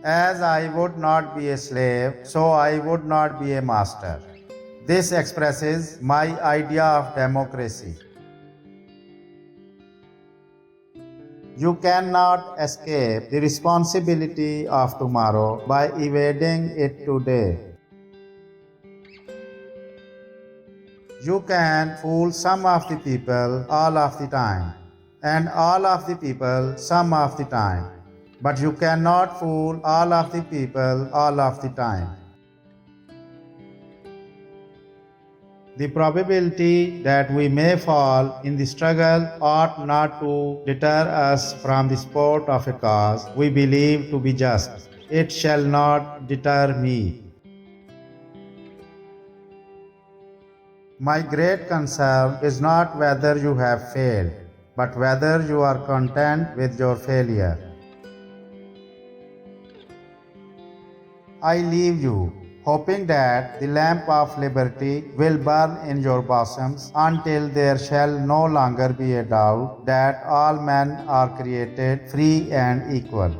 As I would not be a slave, so I would not be a master. This expresses my idea of democracy. You cannot escape the responsibility of tomorrow by evading it today. You can fool some of the people all of the time, and all of the people some of the time, but you cannot fool all of the people all of the time. The probability that we may fall in the struggle ought not to deter us from the support of a cause we believe to be just. It shall not deter me. My great concern is not whether you have failed, but whether you are content with your failure. I leave you, hoping that the lamp of liberty will burn in your bosoms until there shall no longer be a doubt that all men are created free and equal.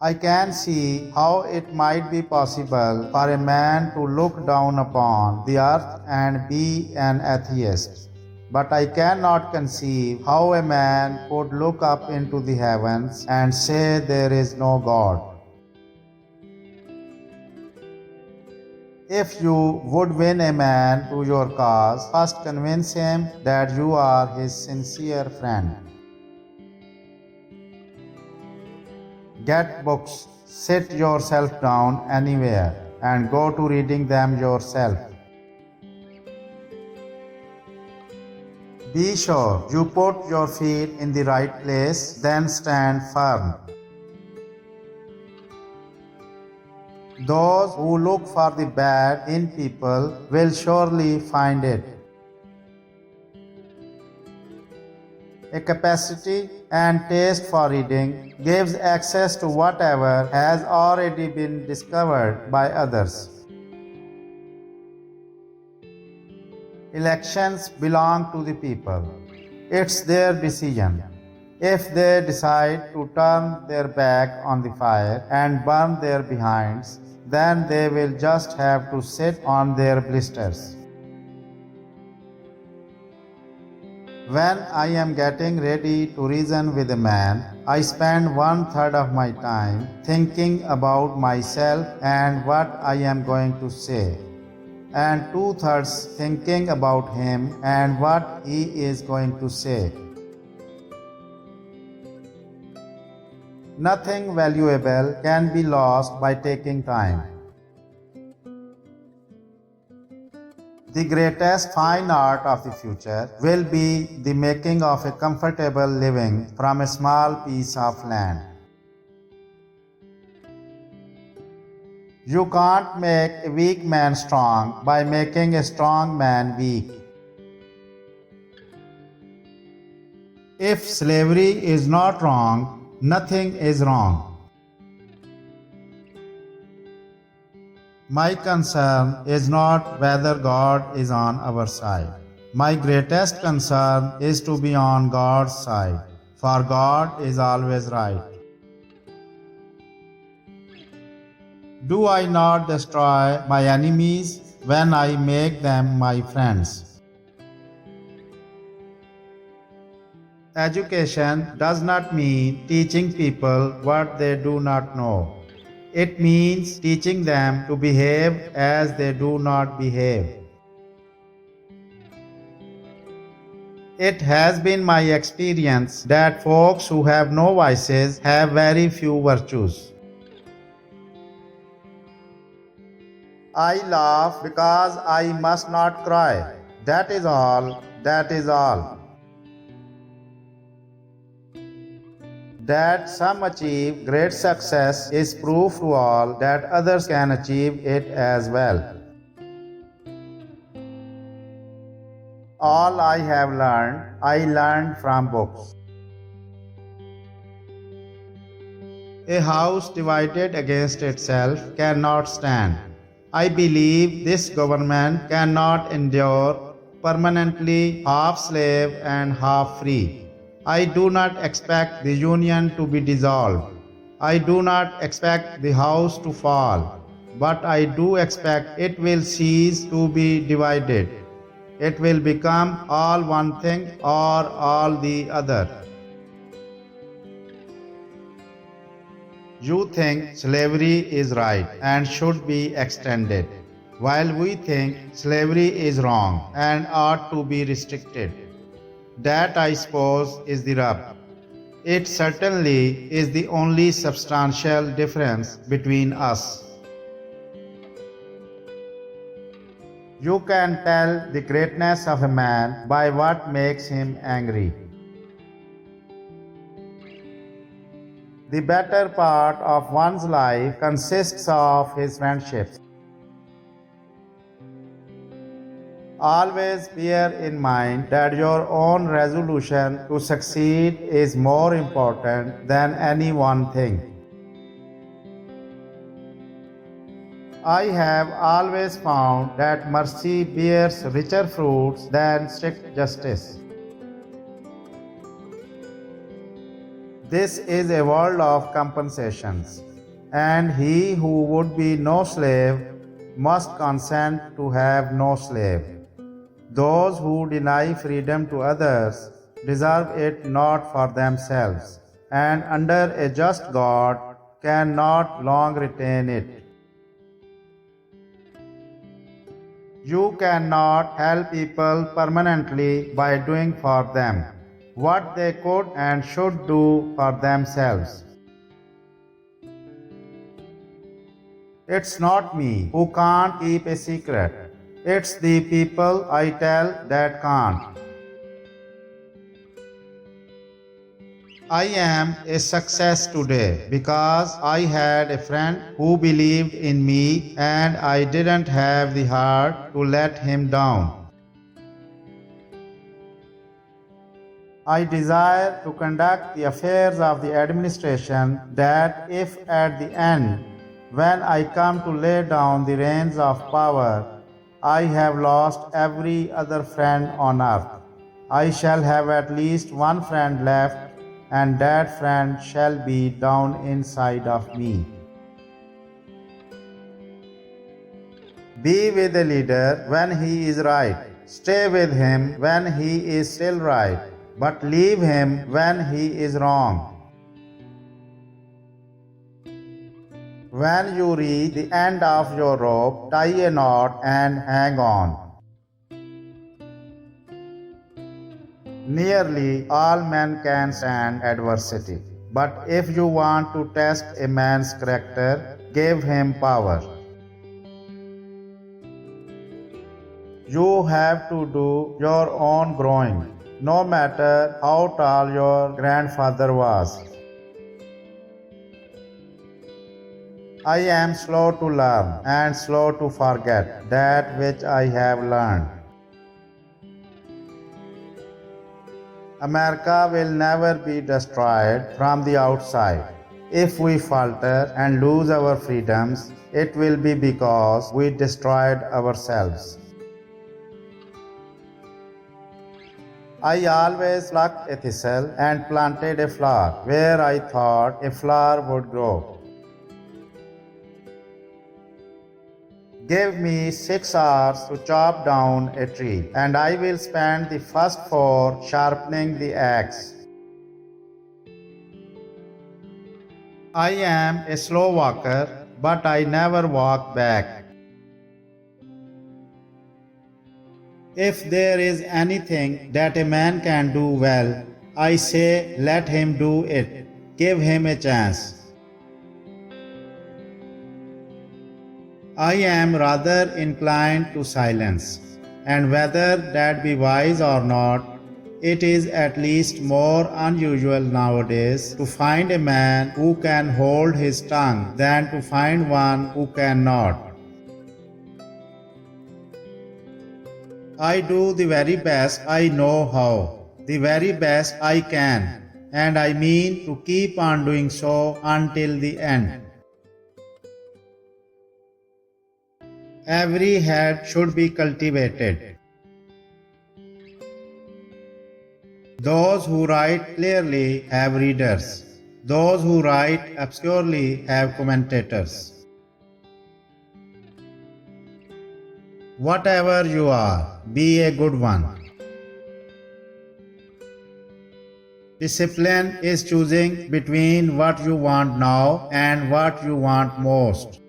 I can see how it might be possible for a man to look down upon the earth and be an atheist. But I cannot conceive how a man could look up into the heavens and say there is no God. If you would win a man to your cause, first convince him that you are his sincere friend. Get books, sit yourself down anywhere, and go to reading them yourself. Be sure you put your feet in the right place, then stand firm. Those who look for the bad in people will surely find it. A capacity and taste for reading gives access to whatever has already been discovered by others. Elections belong to the people. It's their decision. If they decide to turn their back on the fire and burn their behinds, then they will just have to sit on their blisters. When I am getting ready to reason with a man, I spend 1/3 of my time thinking about myself and what I am going to say, and 2/3 thinking about him and what he is going to say. Nothing valuable can be lost by taking time. The greatest fine art of the future will be the making of a comfortable living from a small piece of land. You can't make a weak man strong by making a strong man weak. If slavery is not wrong, nothing is wrong. My concern is not whether God is on our side. My greatest concern is to be on God's side, for God is always right. Do I not destroy my enemies when I make them my friends? Education does not mean teaching people what they do not know. It means teaching them to behave as they do not behave. It has been my experience that folks who have no vices have very few virtues. I laugh because I must not cry. That is all. That is all. That some achieve great success is proof to all that others can achieve it as well. All I have learned, I learned from books. A house divided against itself cannot stand. I believe this government cannot endure permanently half slave and half free. I do not expect the union to be dissolved. I do not expect the house to fall, but I do expect it will cease to be divided. It will become all one thing or all the other. You think slavery is right and should be extended, while we think slavery is wrong and ought to be restricted. That, I suppose, is the rub. It certainly is the only substantial difference between us. You can tell the greatness of a man by what makes him angry. The better part of one's life consists of his friendships. Always bear in mind that your own resolution to succeed is more important than any one thing. I have always found that mercy bears richer fruits than strict justice. This is a world of compensations, and he who would be no slave must consent to have no slave. Those who deny freedom to others deserve it not for themselves, and under a just God cannot long retain it. You cannot help people permanently by doing for them what they could and should do for themselves. It's not me who can't keep a secret. It's the people I tell that can't. I am a success today because I had a friend who believed in me and I didn't have the heart to let him down. I desire to conduct the affairs of the administration that if at the end, when I come to lay down the reins of power, I have lost every other friend on earth, I shall have at least one friend left, and that friend shall be down inside of me. Be with a leader when he is right. Stay with him when he is still right, but leave him when he is wrong. When you reach the end of your rope, tie a knot and hang on. Nearly all men can stand adversity, but if you want to test a man's character, give him power. You have to do your own growing, no matter how tall your grandfather was. I am slow to learn and slow to forget that which I have learned. America will never be destroyed from the outside. If we falter and lose our freedoms, it will be because we destroyed ourselves. I always plucked a thistle and planted a flower where I thought a flower would grow. Give me 6 hours to chop down a tree, and I will spend the first 4 sharpening the axe. I am a slow walker, but I never walk back. If there is anything that a man can do well, I say let him do it. Give him a chance. I am rather inclined to silence, and whether that be wise or not, it is at least more unusual nowadays to find a man who can hold his tongue than to find one who cannot. I do the very best I know how, the very best I can, and I mean to keep on doing so until the end. Every head should be cultivated. Those who write clearly have readers. Those who write obscurely have commentators. Whatever you are, be a good one. Discipline is choosing between what you want now and what you want most.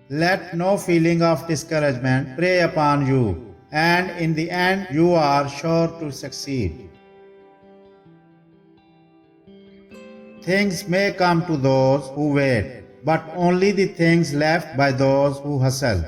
Let no feeling of discouragement prey upon you, and in the end you are sure to succeed. Things may come to those who wait, but only the things left by those who hustle.